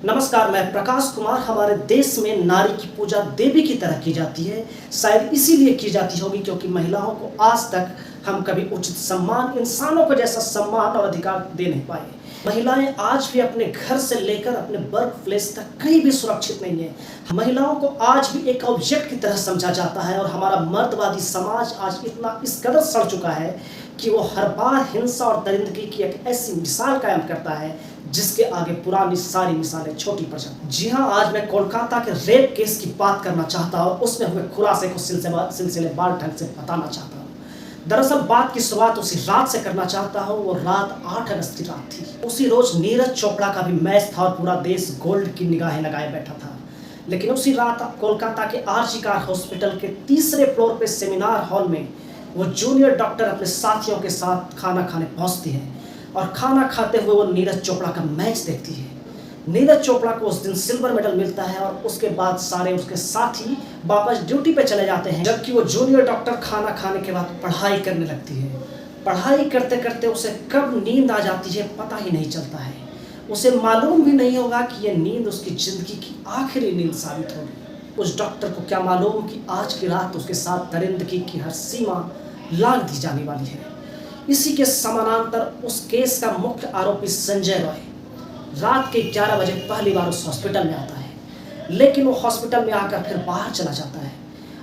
नमस्कार, मैं प्रकाश कुमार। हमारे देश में नारी की पूजा देवी की तरह की जाती है। शायद इसीलिए की जाती होगी क्योंकि महिलाओं को आज तक हम कभी उचित सम्मान, इंसानों को जैसा सम्मान और अधिकार दे नहीं पाए। महिलाएं आज भी अपने घर से लेकर अपने वर्क प्लेस तक कहीं भी सुरक्षित नहीं है। महिलाओं को आज भी एक ऑब्जेक्ट की तरह समझा जाता है और हमारा मर्दवादी समाज आज इतना इस कदर सड़ चुका है कि वो हर बार हिंसा और दरिंदगी की एक ऐसी मिसाल कायम करता है जिसके आगे पुरानी सारी मिसालें छोटी पड़ जाती। जी हाँ, आज मैं कोलकाता के रेप केस की बात करना चाहता हूँ, उसमें हुए खुलासे को सिलसिलेवार ढंग से बताना चाहता हूँ। दरअसल बात की शुरुआत उसी रात से करना चाहता हूँ। वो रात 8 अगस्त की रात थी। उसी रोज नीरज चोपड़ा का भी मैच था और पूरा देश गोल्ड की निगाहें लगाए बैठा था। लेकिन उसी रात कोलकाता के आरजी कार हॉस्पिटल के तीसरे फ्लोर पे सेमिनार हॉल में वो जूनियर डॉक्टर अपने साथियों के साथ खाना खाने पहुंचती है और खाना खाते हुए वो नीरज चोपड़ा का मैच देखती है। नीरज चोपड़ा को उस दिन सिल्वर मेडल मिलता है और उसके बाद सारे उसके साथी वापस ड्यूटी पे चले जाते हैं, जबकि वो जूनियर डॉक्टर खाना खाने के बाद पढ़ाई करने लगती है। पढ़ाई करते करते उसे कब नींद आ जाती है पता ही नहीं चलता है। उसे मालूम भी नहीं होगा कि ये नींद उसकी जिंदगी की आखिरी नींद साबित होगी। उस डॉक्टर को क्या मालूम कि आज की रात उसके साथ दरिंदगी की हर सीमा लांघ दी जाने वाली है। इसी के समानांतर उस केस का मुख्य आरोपी संजय रॉय रात के 11 बजे पहली बार उस हॉस्पिटल में आता है, लेकिन वो हॉस्पिटल में आकर फिर बाहर चला जाता है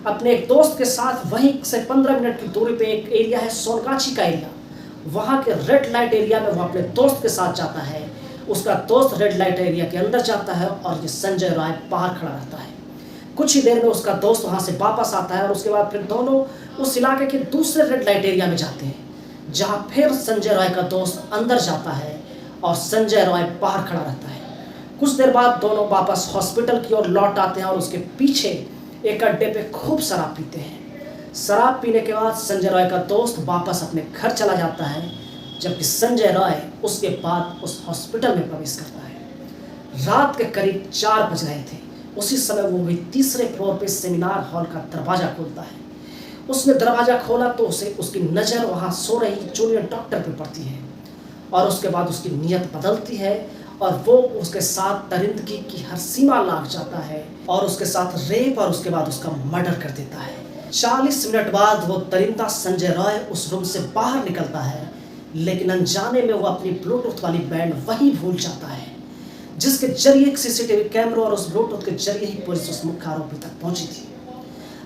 अपने एक दोस्त के साथ। वहीं से 15 मिनट की दूरी पे एक एरिया है, सोनगाछी का एरिया। वहाँ के रेड लाइट एरिया में वो अपने दोस्त के साथ जाता है। उसका दोस्त रेड लाइट एरिया के अंदर जाता है और ये संजय रॉय बाहर खड़ा रहता है। कुछ ही देर में उसका दोस्त वहाँ से वापस आता है और उसके बाद फिर दोनों उस इलाके के दूसरे रेड लाइट एरिया में जाते हैं, जहां फिर संजय रॉय का दोस्त अंदर जाता है और संजय रॉय बाहर खड़ा रहता है। कुछ देर बाद दोनों वापस हॉस्पिटल की ओर लौट आते हैं और उसके पीछे एक अड्डे पे खूब शराब पीते हैं। शराब पीने के बाद संजय रॉय का दोस्त वापस अपने घर चला जाता है, जबकि संजय रॉय उसके बाद उस हॉस्पिटल में प्रवेश करता है। रात के करीब 4 बज रहे थे। उसी समय वो भी तीसरे फ्लोर पे सेमिनार हॉल का दरवाजा खोलता है। उसने दरवाजा खोला तो उसे उसकी नज़र वहाँ सो रही जूनियर डॉक्टर पे पड़ती है और उसके बाद उसकी नीयत बदलती है और वो उसके साथ दरिंदगी की हर सीमा लांघ जाता है और उसके साथ रेप और उसके बाद उसका मर्डर कर देता है। 40 मिनट बाद वो दरिंदा संजय रॉय उस रूम से बाहर निकलता है, लेकिन अनजाने में वो अपनी ब्लूटूथ वाली बैंड वहीं भूल जाता है, जिसके जरिए सीसीटीवी कैमरों और उस ब्लूटूथ के जरिए ही पुलिस उस मुख्य आरोपी तक पहुंची थी।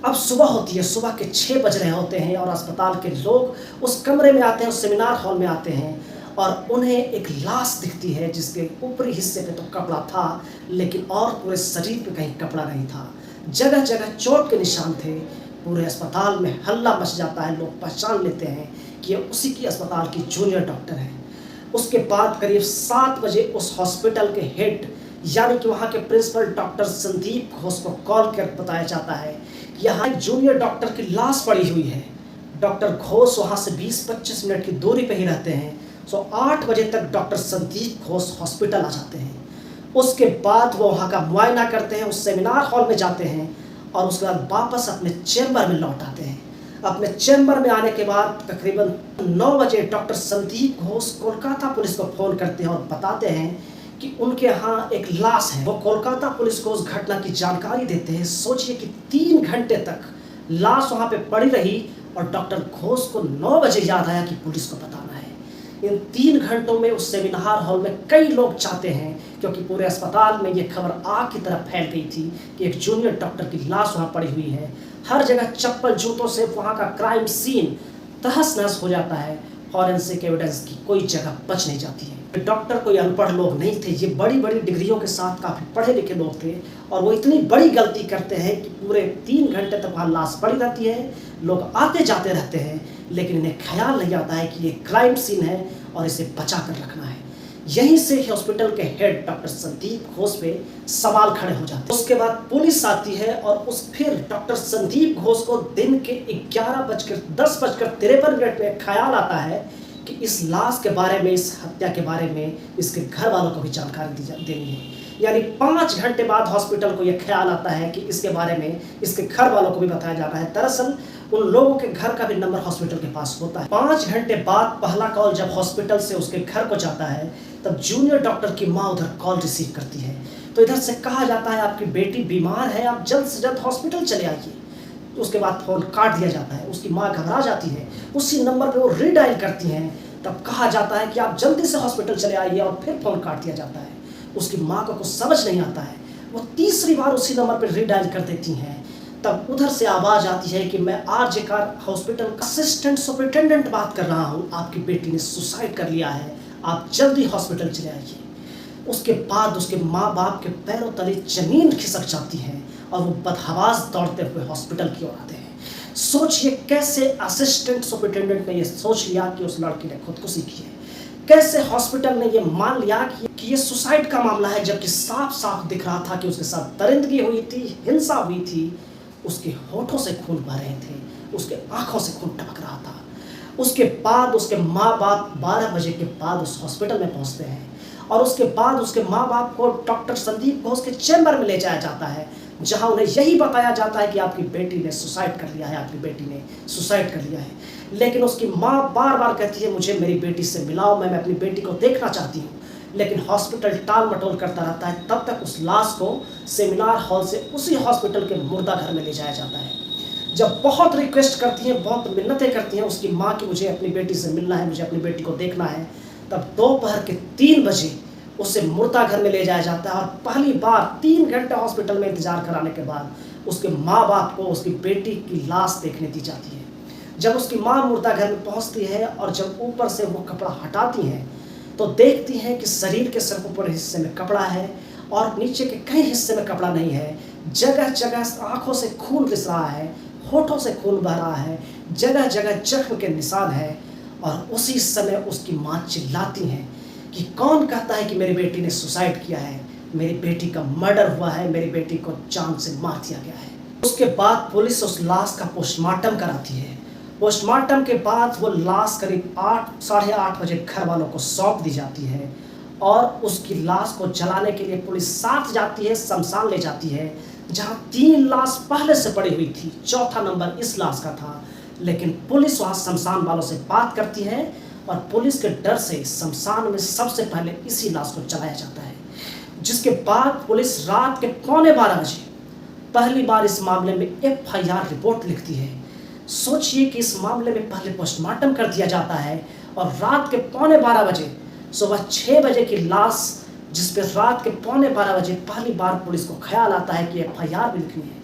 अब सुबह होती है, सुबह के 6 बज रहे होते हैं और अस्पताल के लोग उस कमरे में आते हैं, उस सेमिनार हॉल में आते हैं और उन्हें एक लाश दिखती है जिसके ऊपरी हिस्से पे तो कपड़ा था, लेकिन और पूरे शरीर पे कहीं कपड़ा नहीं था। जगह जगह चोट के निशान थे। पूरे अस्पताल में हल्ला मच जाता है। लोग पहचान लेते हैं कि ये उसी की अस्पताल की जूनियर डॉक्टर है। उसके बाद करीब 7 बजे उस हॉस्पिटल के हेड यानी कि वहाँ के प्रिंसिपल डॉक्टर संदीप घोष को कॉल कर बताया जाता है कि यहाँ एक जूनियर डॉक्टर की लाश पड़ी हुई है। डॉक्टर घोष वहाँ से 20-25 मिनट की दूरी पे ही रहते हैं। 8 बजे तक डॉक्टर संदीप घोष हॉस्पिटल आ जाते हैं। उसके बाद वो वहाँ का मुआयना करते हैं, उस सेमिनार हॉल में जाते हैं और उसके बाद वापस अपने चैम्बर में लौट आते हैं। अपने चैम्बर में आने के बाद तकरीबन 9 बजे डॉक्टर संदीप घोष कोलकाता पुलिस को फ़ोन करते हैं और बताते हैं कि उनके यहाँ एक लाश है। वो कोलकाता पुलिस को उस घटना की जानकारी देते हैं। सोचिए कि 3 घंटे तक लाश वहाँ पे पड़ी रही और डॉक्टर घोष को 9 बजे याद आया कि पुलिस को बताना है। इन 3 घंटों में उस सेमिनार हॉल में कई लोग चाहते हैं, क्योंकि पूरे अस्पताल में ये खबर आग की तरह फैल गई थी कि एक जूनियर डॉक्टर की लाश वहाँ पड़ी हुई है। हर जगह चप्पल जूतों से वहाँ का क्राइम सीन तहस नहस हो जाता है। फॉरेंसिक एविडेंस की कोई जगह बच नहीं जाती है। डॉक्टर कोई अनपढ़ लोग नहीं थे, ये बड़ी बड़ी डिग्रियों के साथ काफ़ी पढ़े लिखे लोग थे और वो इतनी बड़ी गलती करते हैं कि पूरे 3 घंटे तक वहाँ लाश पड़ी रहती है। लोग आते जाते रहते हैं, लेकिन इन्हें ख्याल नहीं आता है कि ये क्राइम सीन है और इसे बचा कर रखना है। यहीं से हॉस्पिटल के हेड डॉक्टर संदीप घोष पे सवाल खड़े हो जाते हैं। उसके बाद पुलिस आती है और फिर डॉक्टर संदीप घोष को दिन के 10:53 में ख्याल आता है कि इस लाश के बारे में, इस हत्या के बारे में इसके घर वालों को भी जानकारी देनी है। यानी 5 घंटे बाद हॉस्पिटल को यह ख्याल आता है कि इसके बारे में इसके घर वालों को भी बताया जाना है। दरअसल उन लोगों के घर का भी नंबर हॉस्पिटल के पास होता है। 5 घंटे बाद पहला कॉल जब हॉस्पिटल से उसके घर को जाता है, तब जूनियर डॉक्टर की माँ उधर कॉल रिसीव करती है। तो इधर से कहा जाता है आपकी बेटी बीमार है, आप जल्द से जल्द हॉस्पिटल चले आइए। उसके बाद फ़ोन काट दिया जाता है, उसकी माँ घबरा जाती है, उसी नंबर पे वो रीडायल करती हैं, तब कहा जाता है कि आप जल्दी से हॉस्पिटल चले आइए, और फिर फ़ोन काट दिया जाता है। उसकी माँ को कुछ समझ नहीं आता है, वो तीसरी बार उसी नंबर पर रीडायल कर देती हैं। तब उधर से आवाज़ आती है कि मैं आरजे कार हॉस्पिटल का असिस्टेंट सुपरिटेंडेंट बात कर रहा हूँ, आपकी बेटी ने सुसाइड कर लिया है, आप जल्दी हॉस्पिटल चले आइए। उसके बाद उसके माँ बाप के पैरों तले ज़मीन खिसक जाती है और वो बदहवास दौड़ते हुए हॉस्पिटल की ओर आते हैं। सोचिए कैसे असिस्टेंट सुपरिटेंडेंट ने ये सोच लिया कि उस लड़की ने खुदकुशी की है, कैसे हॉस्पिटल ने ये मान लिया कि ये सुसाइड का मामला है, जबकि साफ साफ दिख रहा था कि उसके साथ दरिंदगी हुई थी, हिंसा हुई थी। उसके होठों से खून बह रहे थे, उसके आंखों से खून टपक रहा था। उसके बाद उसके माँ बाप 12 बजे के बाद उस हॉस्पिटल में पहुंचते हैं, और उसके बाद उसके माँ बाप को डॉक्टर संदीप घोष के चैम्बर में ले जाया जाता है, जहां उन्हें यही बताया जाता है कि आपकी बेटी ने सुसाइड कर लिया है, आपकी बेटी ने सुसाइड कर लिया है। लेकिन उसकी माँ बार बार कहती है, मुझे मेरी बेटी से मिलाओ, मैं अपनी बेटी को देखना चाहती हूँ। लेकिन हॉस्पिटल टाल मटोल करता रहता है। तब तक उस लाश को सेमिनार हॉल से उसी हॉस्पिटल के मुर्दा घर में ले जाया जाता है। जब बहुत रिक्वेस्ट करती हैं, बहुत मिन्नतें करती हैं उसकी माँ कि मुझे अपनी बेटी से मिलना है, मुझे अपनी बेटी को देखना है, तब दोपहर के 3 बजे उसे मुर्दा घर में ले जाया जाता है। और पहली बार 3 घंटे हॉस्पिटल में इंतजार कराने के बाद उसके माँ बाप को उसकी बेटी की लाश देखने दी जाती है। जब उसकी माँ मुर्दा घर में पहुँचती है और जब ऊपर से वो कपड़ा हटाती हैं, तो देखती हैं कि शरीर के सिर्फ ऊपर हिस्से में कपड़ा है और नीचे के कई हिस्से में कपड़ा नहीं है। जगह जगह आंखों से खून रिस रहा है, होठों से खून बह रहा है, जगह जगह जख्म के निशान है। और उसी समय उसकी माँ चिल्लाती हैं कि कौन कहता है कि मेरी बेटी ने सुसाइड किया है, मेरी बेटी का मर्डर हुआ है, मेरी बेटी को जान से मार दिया गया है। उसके बाद पुलिस उस लाश का पोस्टमार्टम कराती है। पोस्टमार्टम के बाद वो लाश करीब 8 साढ़े 8 बजे घर वालों को सौंप दी जाती है, और उसकी लाश को जलाने के लिए पुलिस साथ जाती है, शमशान ले जाती है, जहां 3 लाश पहले से पड़ी हुई थी, चौथा नंबर इस लाश का था। लेकिन पुलिस वहां शमशान वालों से बात करती है, और पुलिस के डर से शमशान में सबसे पहले इसी लाश को जलाया जाता है। जिसके बाद पुलिस रात के 11:15 बजे पहली बार इस मामले में FIR रिपोर्ट लिखती है। सोचिए कि इस मामले में पहले पोस्टमार्टम कर दिया जाता है, और रात के 11:15 बजे सुबह 6 बजे की लाश, जिस पे रात के 11:15 बजे पहली बार पुलिस को ख्याल आता है कि FIR भी लिखनी है,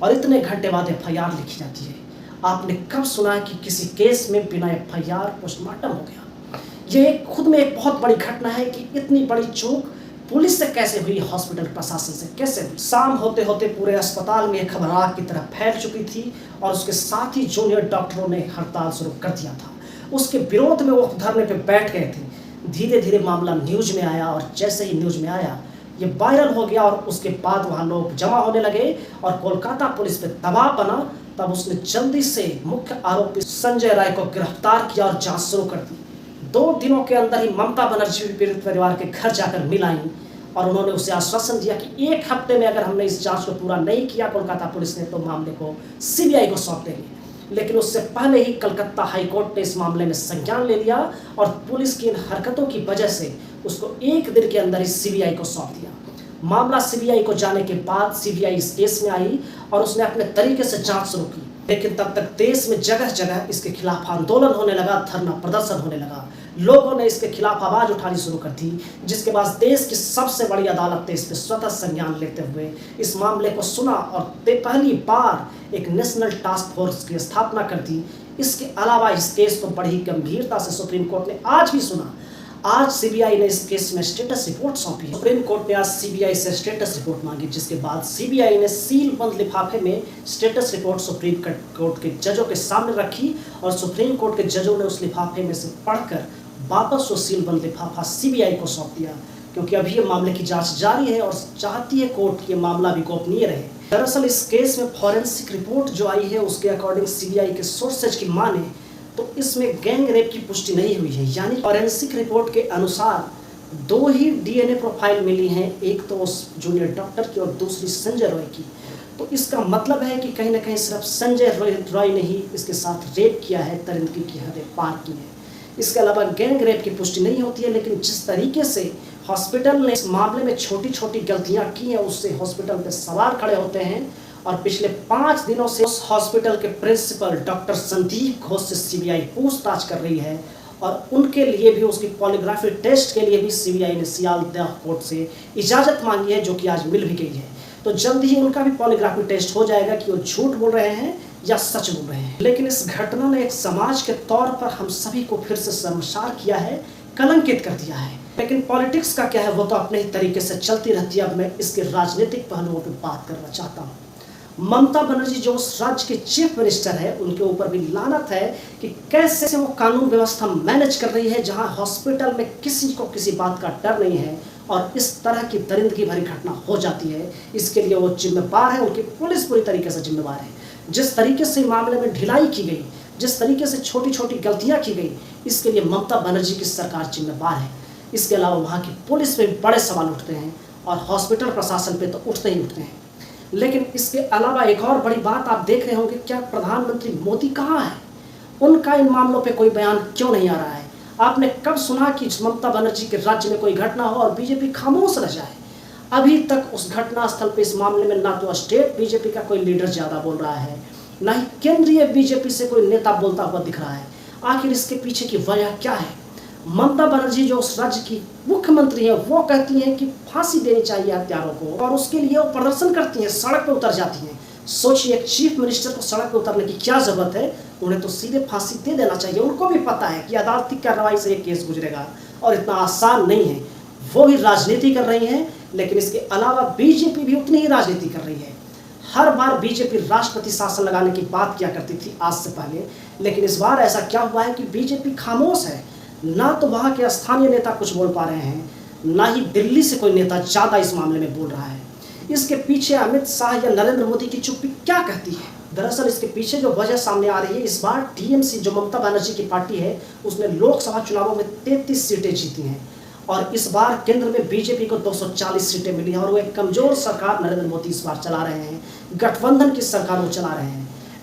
और इतने घंटे बाद FIR लिखी जाती है। आपने कब सुना है कि किसी केस में बिना FIR पोस्टमार्टम हो गया? ये खुद में एक बहुत बड़ी घटना है कि इतनी बड़ी चूक पुलिस से कैसे हुई, हॉस्पिटल प्रशासन से कैसे हुई। शाम होते होते पूरे अस्पताल में खबर आग की तरह फैल चुकी थी, और उसके साथ ही जूनियर डॉक्टरों ने हड़ताल शुरू कर दिया था। उसके विरोध में वो धरने पे बैठ गए थे। धीरे धीरे मामला न्यूज में आया, और जैसे ही न्यूज में आया ये वायरल हो गया, और उसके बाद वहाँ लोग जमा होने लगे और कोलकाता पुलिस पे दबाव बना। तब उसने जल्दी से मुख्य आरोपी संजय राय को गिरफ्तार किया और जांच शुरू कर दी। 2 दिनों के अंदर ही ममता बनर्जी पीड़ित परिवार के घर जाकर मिल आईं, और उन्होंने उसे आश्वासन दिया कि 1 हफ्ते में अगर हमने इस जांच को पूरा नहीं किया कोलकाता पुलिस ने, तो मामले को CBI को सौंप देंगे। लेकिन उससे पहले ही कलकत्ता हाईकोर्ट ने इस मामले में संज्ञान ले लिया, और पुलिस की इन हरकतों की वजह से उसको 1 दिन के अंदर ही CBI को सौंप दिया। मामला CBI को जाने के बाद CBI इस केस में आई, और उसने अपने तरीके से जांच शुरू की। लेकिन तब तक देश में जगह जगह इसके खिलाफ आंदोलन होने लगा, धरना प्रदर्शन होने लगा, लोगों ने इसके खिलाफ आवाज उठानी शुरू कर दी। जिसके बाद देश की सबसे बड़ी अदालत ने इस पर स्वतः संज्ञान लेते हुए इस मामले को सुना, और पहली बार एक नेशनल टास्क फोर्स की स्थापना कर दी। इसके अलावा इस केस को बड़ी गंभीरता से सुप्रीम कोर्ट ने आज भी सुना। आज CBI ने इस केस में स्टेटस रिपोर्ट सौंपी। सुप्रीम कोर्ट ने आज CBI से स्टेटस रिपोर्ट मांगी, जिसके बाद CBI ने सील बंद लिफाफे में स्टेटस रिपोर्ट सुप्रीम कोर्ट के जजों के सामने रखी, और सुप्रीम कोर्ट के जजों ने उस लिफाफे में से पढ़कर वापस वो सील बंद लिफाफा CBI को सौंप दिया, क्योंकि अभी ये मामले की जांच जारी है और चाहती है कोर्ट ये मामला भी गोपनीय रहे। दरअसल इस केस में फॉरेंसिक रिपोर्ट जो आई है उसके अकॉर्डिंग CBI के सोर्सेज की माने तो इसमें गैंग रेप की पुष्टि नहीं हुई है। यानी फॉरेंसिक रिपोर्ट के अनुसार 2 ही DNA प्रोफाइल मिली हैं, एक तो उस जूनियर डॉक्टर की और दूसरी संजय रॉय की। तो इसका मतलब है कि कहीं ना कहीं सिर्फ संजय रॉय ने ही इसके साथ रेप किया है, दरिंदगी की हदें पार की है। इसके अलावा गैंग रेप की पुष्टि नहीं होती है, लेकिन जिस तरीके से हॉस्पिटल ने इस मामले में छोटी छोटी गलतियां की हैं, उससे हॉस्पिटल पे सवाल खड़े होते हैं। और पिछले 5 दिनों से उस हॉस्पिटल के प्रिंसिपल डॉक्टर संदीप घोष से सीबीआई पूछताछ कर रही है और उनके लिए भी, उसकी पॉलीग्राफी टेस्ट के लिए भी सीबीआई ने सियालदह कोर्ट से इजाज़त मांगी है, जो कि आज मिल भी गई है। तो जल्द ही उनका भी पॉलीग्राफी टेस्ट हो जाएगा कि वो झूठ बोल रहे हैं या सच बोल रहे हैं। लेकिन इस घटना ने एक समाज के तौर पर हम सभी को फिर से शर्मसार किया है, कलंकित कर दिया है। लेकिन पॉलिटिक्स का क्या है, वो तो अपने ही तरीके से चलती रहती है। अब मैं इसके राजनीतिक पहलुओं पर बात करना चाहता हूँ। ममता बनर्जी जो उस राज्य के चीफ मिनिस्टर है, उनके ऊपर भी लानत है कि कैसे वो कानून व्यवस्था मैनेज कर रही है, जहां हॉस्पिटल में किसी को किसी बात का डर नहीं है और इस तरह की दरिंदगी भरी घटना हो जाती है। इसके लिए वो जिम्मेदार है, उनकी पुलिस पूरी तरीके से जिम्मेदार है। जिस तरीके से मामले में ढिलाई की गई, जिस तरीके से छोटी छोटी गलतियां की गई, इसके लिए ममता बनर्जी की सरकार जिम्मेदार है। इसके अलावा वहाँ की पुलिस पे भी बड़े सवाल उठते हैं और हॉस्पिटल प्रशासन पे तो उठते ही उठते हैं। लेकिन इसके अलावा एक और बड़ी बात आप देख रहे होंगे, क्या प्रधानमंत्री मोदी कहाँ है? उनका इन मामलों पे कोई बयान क्यों नहीं आ रहा है? आपने कब सुना कि ममता बनर्जी के राज्य में कोई घटना हो और बीजेपी खामोश रह जाए? अभी तक उस घटना स्थल पे इस मामले में ना तो स्टेट बीजेपी का कोई लीडर ज़्यादा बोल रहा है, ना ही केंद्रीय बीजेपी से कोई नेता बोलता हुआ दिख रहा है। आखिर इसके पीछे की वजह क्या है? ममता बनर्जी जो उस राज्य की मुख्यमंत्री है, वो कहती हैं कि फांसी देनी चाहिए हत्यारों को, और उसके लिए वो प्रदर्शन करती हैं, सड़क पर उतर जाती हैं। सोचिए, एक चीफ मिनिस्टर को सड़क पर उतरने की क्या जरूरत है? उन्हें तो सीधे फांसी दे देना चाहिए। उनको भी पता है कि अदालती कार्रवाई से ये केस गुजरेगा और इतना आसान नहीं है। वो भी राजनीति कर रही हैं, लेकिन इसके अलावा बीजेपी भी उतनी ही राजनीति कर रही है। हर बार बीजेपी राष्ट्रपति शासन लगाने की बात किया करती थी आज से पहले, लेकिन इस बार ऐसा क्या हुआ है कि बीजेपी खामोश है। ना तो वहाँ के स्थानीय नेता कुछ बोल पा रहे हैं, ना ही दिल्ली से कोई नेता ज़्यादा इस मामले में बोल रहा है। इसके पीछे अमित शाह या नरेंद्र मोदी की चुप्पी क्या कहती है? दरअसल इसके पीछे जो वजह सामने आ रही है, इस बार टीएमसी जो ममता बनर्जी की पार्टी है, उसने लोकसभा चुनावों में 33 सीटें जीती हैं और इस बार केंद्र में बीजेपी को 240 सीटें मिली हैं और वो एक कमजोर सरकार नरेंद्र मोदी इस बार चला रहे हैं, गठबंधन की सरकार वो चला रहे हैं।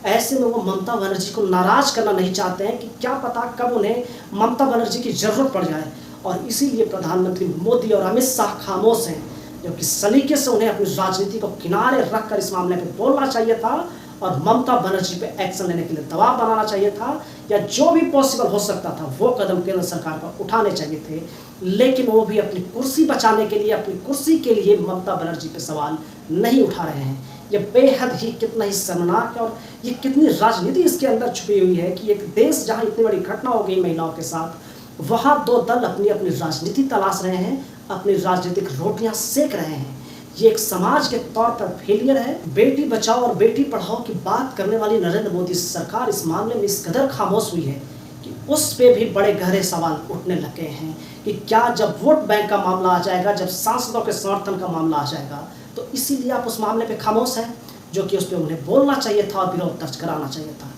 ऐसे में वो ममता बनर्जी को नाराज करना नहीं चाहते हैं कि क्या पता कब उन्हें ममता बनर्जी की जरूरत पड़ जाए, और इसीलिए प्रधानमंत्री मोदी और अमित शाह खामोश हैं। जबकि सलीके से उन्हें अपनी राजनीति को किनारे रखकर इस मामले पर बोलना चाहिए था और ममता बनर्जी पे एक्शन लेने के लिए दबाव बनाना चाहिए था, या जो भी पॉसिबल हो सकता था वो कदम केंद्र सरकार को उठाने चाहिए थे। लेकिन वो भी अपनी कुर्सी बचाने के लिए, अपनी कुर्सी के लिए ममता बनर्जी पे सवाल नहीं उठा रहे हैं। ये बेहद ही कितना ही शर्मनाक है और ये कितनी राजनीति इसके अंदर छुपी हुई है कि एक देश जहाँ इतनी बड़ी घटना हो गई महिलाओं के साथ, वहाँ दो दल अपनी अपनी राजनीति तलाश रहे हैं, अपनी राजनीतिक रोटियां सेक रहे हैं। ये एक समाज के तौर पर फेलियर है। बेटी बचाओ और बेटी पढ़ाओ की बात करने वाली नरेंद्र मोदी सरकार इस मामले में इस कदर खामोश हुई है कि उस पे भी बड़े गहरे सवाल उठने लगे हैं कि क्या जब वोट बैंक का मामला आ जाएगा, जब सांसदों के समर्थन का मामला आ जाएगा, तो इसीलिए आप उस मामले पे खामोश हैं, जो कि उस पर उन्हें बोलना चाहिए था और विरोध दर्ज कराना चाहिए था।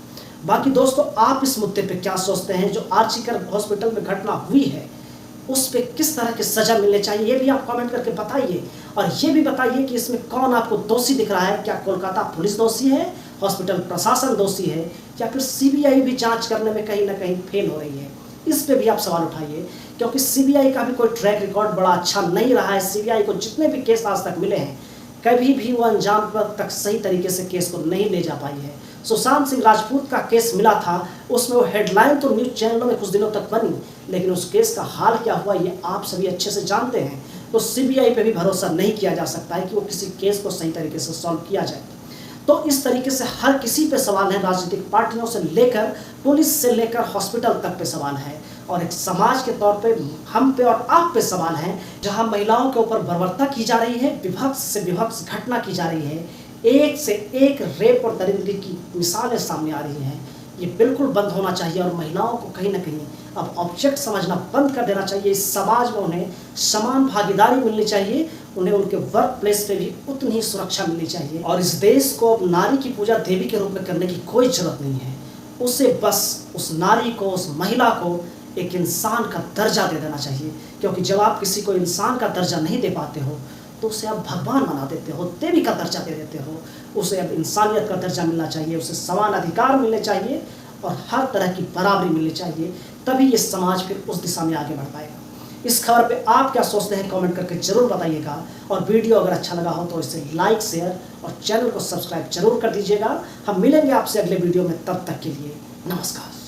बाकी दोस्तों, आप इस मुद्दे पे क्या सोचते हैं? जो आर्जिकर हॉस्पिटल में घटना हुई है, उस पे किस तरह की सजा मिलनी चाहिए, ये भी आप कमेंट करके बताइए। और ये भी बताइए कि इसमें कौन आपको दोषी दिख रहा है। क्या कोलकाता पुलिस दोषी है, हॉस्पिटल प्रशासन दोषी है, या फिर सीबीआई भी जांच करने में कहीं ना कहीं फेल हो रही है? इस पे भी आप सवाल उठाइए, क्योंकि सीबीआई का भी कोई ट्रैक रिकॉर्ड बड़ा अच्छा नहीं रहा है। सीबीआई को जितने भी केस आज तक मिले हैं, कभी भी वो अंजाम तक सही तरीके से केस को नहीं ले जा पाई है। सुशांत सिंह राजपूत का केस मिला था, उसमें वो हेडलाइन तो न्यूज़ चैनलों में कुछ दिनों तक बनी, लेकिन उस केस का हाल क्या हुआ ये आप सभी अच्छे से जानते हैं। तो सीबीआई पे भी भरोसा नहीं किया जा सकता है कि वो किसी केस को सही तरीके से सॉल्व किया जाए। तो इस तरीके से हर किसी पे सवाल है, राजनीतिक पार्टियों से लेकर पुलिस से लेकर हॉस्पिटल तक पे सवाल है, और एक समाज के तौर पे हम पे और आप पे सवाल हैं, जहां महिलाओं के ऊपर बर्बरता की जा रही है, विभत्स से विभत्स घटना की जा रही है, एक से एक रेप और दरिंदगी की मिसालें सामने आ रही हैं। ये बिल्कुल बंद होना चाहिए और महिलाओं को कहीं ना कहीं अब ऑब्जेक्ट समझना बंद कर देना चाहिए। इस समाज में उन्हें समान भागीदारी मिलनी चाहिए, उन्हें उनके वर्क प्लेस पे भी उतनी ही सुरक्षा मिलनी चाहिए। और इस देश को अब नारी की पूजा देवी के रूप में करने की कोई जरूरत नहीं है। उसे बस उस नारी को, उस महिला को एक इंसान का दर्जा दे देना चाहिए, क्योंकि जब आप किसी को इंसान का दर्जा नहीं दे पाते हो तो उसे आप भगवान बना देते हो, देवी का दर्जा दे देते हो। उसे अब इंसानियत का दर्जा मिलना चाहिए, उसे समान अधिकार मिलने चाहिए और हर तरह की बराबरी मिलनी चाहिए, तभी ये समाज फिर उस दिशा में आगे बढ़ पाएगा। इस खबर पे आप क्या सोचते हैं कमेंट करके जरूर बताइएगा। और वीडियो अगर अच्छा लगा हो तो इसे लाइक शेयर और चैनल को सब्सक्राइब जरूर कर दीजिएगा। हम मिलेंगे आपसे अगले वीडियो में, तब तक के लिए नमस्कार।